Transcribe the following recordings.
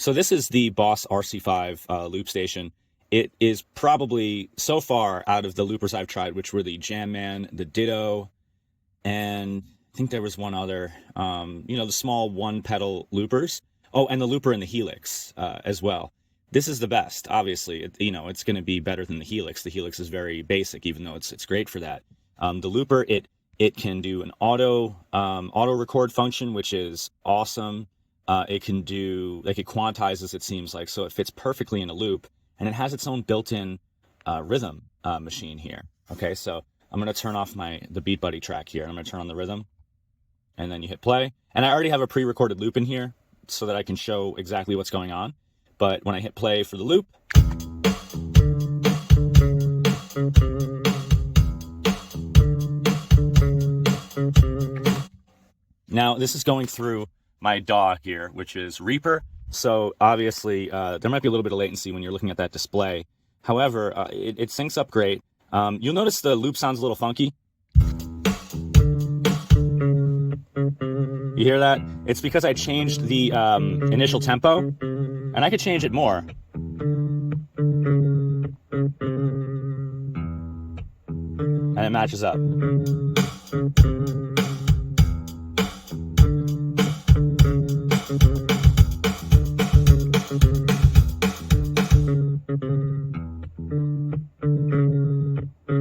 So this is the Boss RC-5 loop station. It is probably so far out of the loopers I've tried, which were the Jam Man, the Ditto, and I think there was one other, the small one pedal loopers. Oh, and the looper and the Helix as well. This is the best, obviously. It's going to be better than the Helix. The Helix is very basic, even though it's great for that. The looper, it can do an auto record function, which is awesome. It can do, like, it quantizes, it seems like, so it fits perfectly in a loop, and it has its own built-in rhythm machine here. Okay, so I'm going to turn off the Beatbuddy track here, and I'm going to turn on the rhythm, and then you hit play. And I already have a pre-recorded loop in here so that I can show exactly what's going on. But when I hit play for the loop, now this is going through my DAW here, which is Reaper. So obviously there might be a little bit of latency when you're looking at that display. However, it syncs up great. You'll notice the loop sounds a little funky. You hear that? It's because I changed the initial tempo, and I could change it more. And it matches up.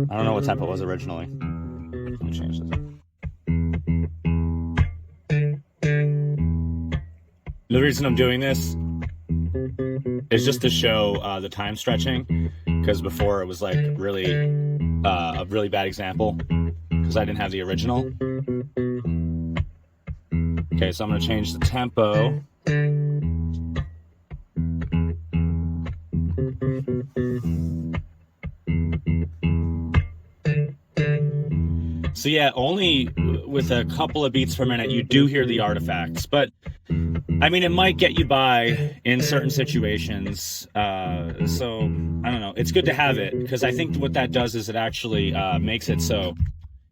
I don't know what tempo was originally. Let me change this. The reason I'm doing this is just to show the time stretching, because before it was like really a really bad example because I didn't have the original. Okay, so I'm going to change the tempo. So yeah, only with a couple of beats per minute you do hear the artifacts, but I mean, it might get you by in certain situations. So I don't know. It's good to have it, because I think what that does is it actually makes it so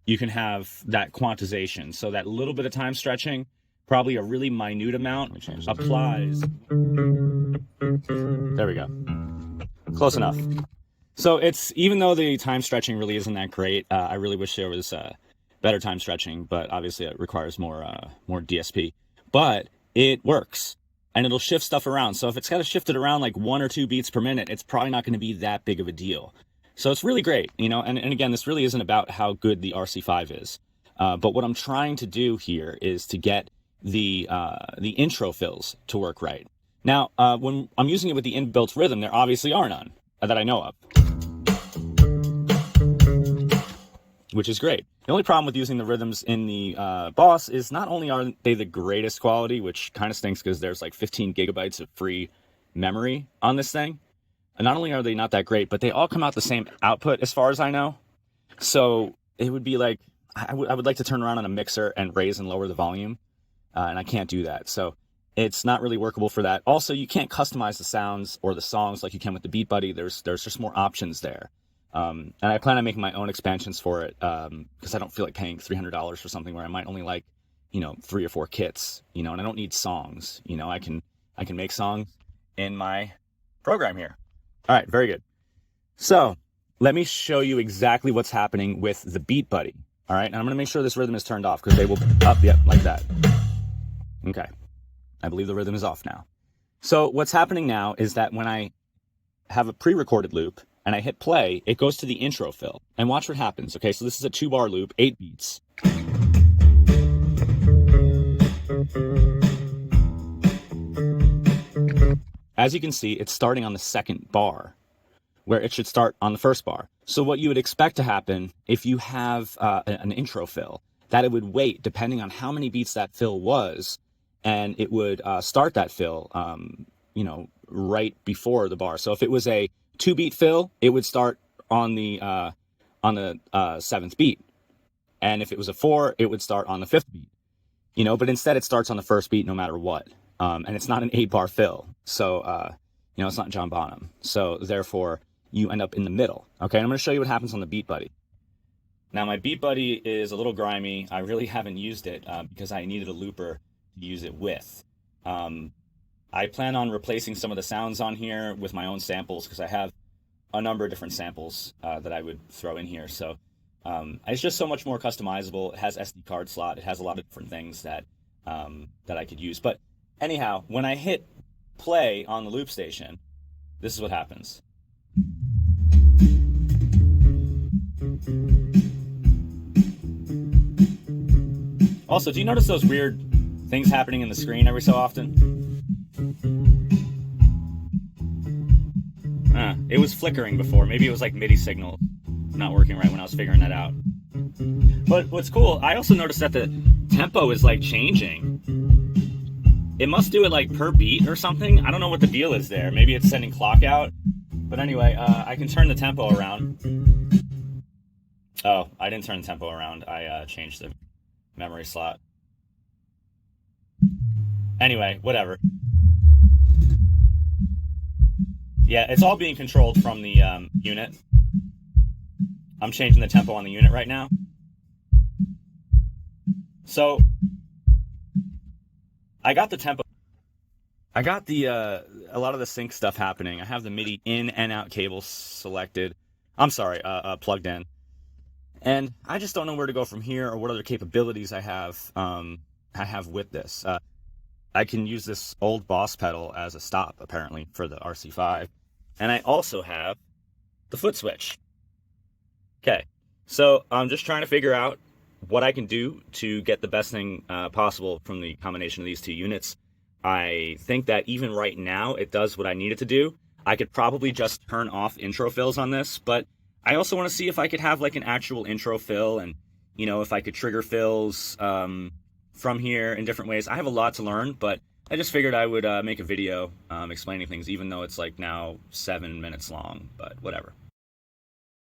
you can have that quantization. So that little bit of time stretching, probably a really minute amount, applies. There we go. Close enough. So even though the time stretching really isn't that great, I really wish there was better time stretching, but obviously it requires more DSP. But it works, and it'll shift stuff around. So if it's got to shift it around like 1 or 2 beats per minute, it's probably not going to be that big of a deal. So it's really great, and again, this really isn't about how good the RC-5 is. But what I'm trying to do here is to get the intro fills to work right. Now, when I'm using it with the inbuilt rhythm, there obviously are none that I know of, which is great. The only problem with using the rhythms in the Boss is not only are they the greatest quality, which kind of stinks because there's like 15 gigabytes of free memory on this thing, and not only are they not that great, but they all come out the same output as far as I know. So it would be like, I would like to turn around on a mixer and raise and lower the volume, and I can't do that. So it's not really workable for that. Also, you can't customize the sounds or the songs like you can with the Beatbuddy. There's just more options there. And I plan on making my own expansions for it, because I don't feel like paying $300 for something where I might only like, 3 or 4 kits, and I don't need songs. I can make songs in my program here. All right, very good. So let me show you exactly what's happening with the Beatbuddy. All right, and I'm going to make sure this rhythm is turned off, because they will up, yep, like that. Okay, I believe the rhythm is off now. So what's happening now is that when I have a pre-recorded loop and I hit play, it goes to the intro fill. And watch what happens. Okay, so this is a 2-bar loop, 8 beats. As you can see, it's starting on the 2nd bar, where it should start on the 1st bar. So what you would expect to happen if you have an intro fill, that it would wait, depending on how many beats that fill was, and it would start that fill, right before the bar. So if it was a 2-beat fill, it would start on the 7th beat, and if it was a 4, it would start on the 5th beat. But instead it starts on the 1st beat no matter what, and it's not an 8-bar fill, so it's not John Bonham. So therefore, you end up in the middle. Okay, and I'm going to show you what happens on the Beatbuddy. Now my Beatbuddy is a little grimy. I really haven't used it because I needed a looper to use it with. I plan on replacing some of the sounds on here with my own samples because I have a number of different samples that I would throw in here. So it's just so much more customizable. It has SD card slot. It has a lot of different things that that I could use. But anyhow, when I hit play on the loop station, this is what happens. Also, do you notice those weird things happening in the screen every so often? It was flickering before. Maybe it was like MIDI signal not working right when I was figuring that out. But what's cool, I also noticed that the tempo is like changing. It must do it like per beat or something. I don't know what the deal is there. Maybe it's sending clock out. But anyway, I can turn the tempo around. Oh, I didn't turn the tempo around. I changed the memory slot. Anyway, whatever. Yeah, it's all being controlled from the unit. I'm changing the tempo on the unit right now. So I got the tempo. I got the a lot of the sync stuff happening. I have the MIDI in and out cables selected. I'm sorry, plugged in. And I just don't know where to go from here or what other capabilities I have with this. I can use this old Boss pedal as a stop, apparently, for the RC-5. And I also have the foot switch. Okay, so I'm just trying to figure out what I can do to get the best thing possible from the combination of these two units. I think that even right now, it does what I need it to do. I could probably just turn off intro fills on this, but I also want to see if I could have like an actual intro fill and, you know, if I could trigger fills from here in different ways. I have a lot to learn, but I just figured I would make a video explaining things, even though it's like now 7 minutes long, but whatever.